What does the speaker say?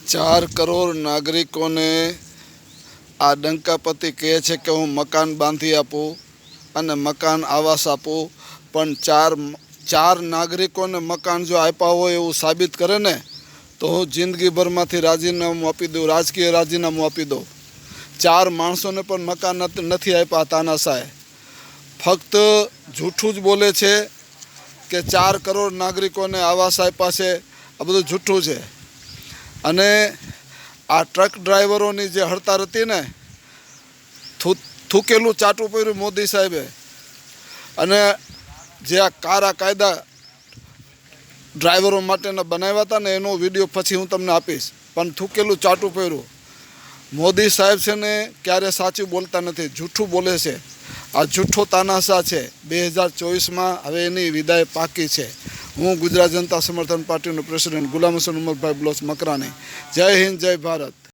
4 કરોડ નાગરિકોને આ ડંકાપતિ કહે છે કે હું મકાન બાંધી આપું અને મકાન આવાસ આપું, પણ ચાર નાગરિકોને મકાન જો આપ્યા હોય એવું સાબિત કરે ને તો હું જિંદગીભરમાંથી રાજીનામું આપી દઉં, રાજકીય રાજીનામું આપી દઉં। 4 માણસોને પણ મકાન નથી આપ્યા તાનાશાહે, ફક્ત જૂઠું જ બોલે છે કે 4 કરોડ નાગરિકોને આવાસ આપ્યા છે, આ બધું જૂઠું છે। અને આ ટ્રક ડ્રાઈવરોની જે હડતાળ હતી ને, થૂકેલું ચાટું પડ્યું મોદી સાહેબે, અને જે આ કારા કાયદા ડ્રાઈવરો માટેના બનાવ્યા હતા ને એનો વિડીયો પછી હું તમને આપીશ, પણ થૂકેલું ચાટું પડ્યું। મોદી સાહેબ છે ને ક્યારે સાચું બોલતા નથી, જૂઠું બોલે છે। આ જૂઠો તાનાશાહ છે। 2024માં હવે એની વિદાય પાકી છે। હું ગુજરાત જનતા સમર્થન પાર્ટીનો પ્રેસિડેન્ટ ગુલામ હુસૈન ઉમરભાઈ બલોચ મકરાણી। જય હિન્દ, જય ભારત।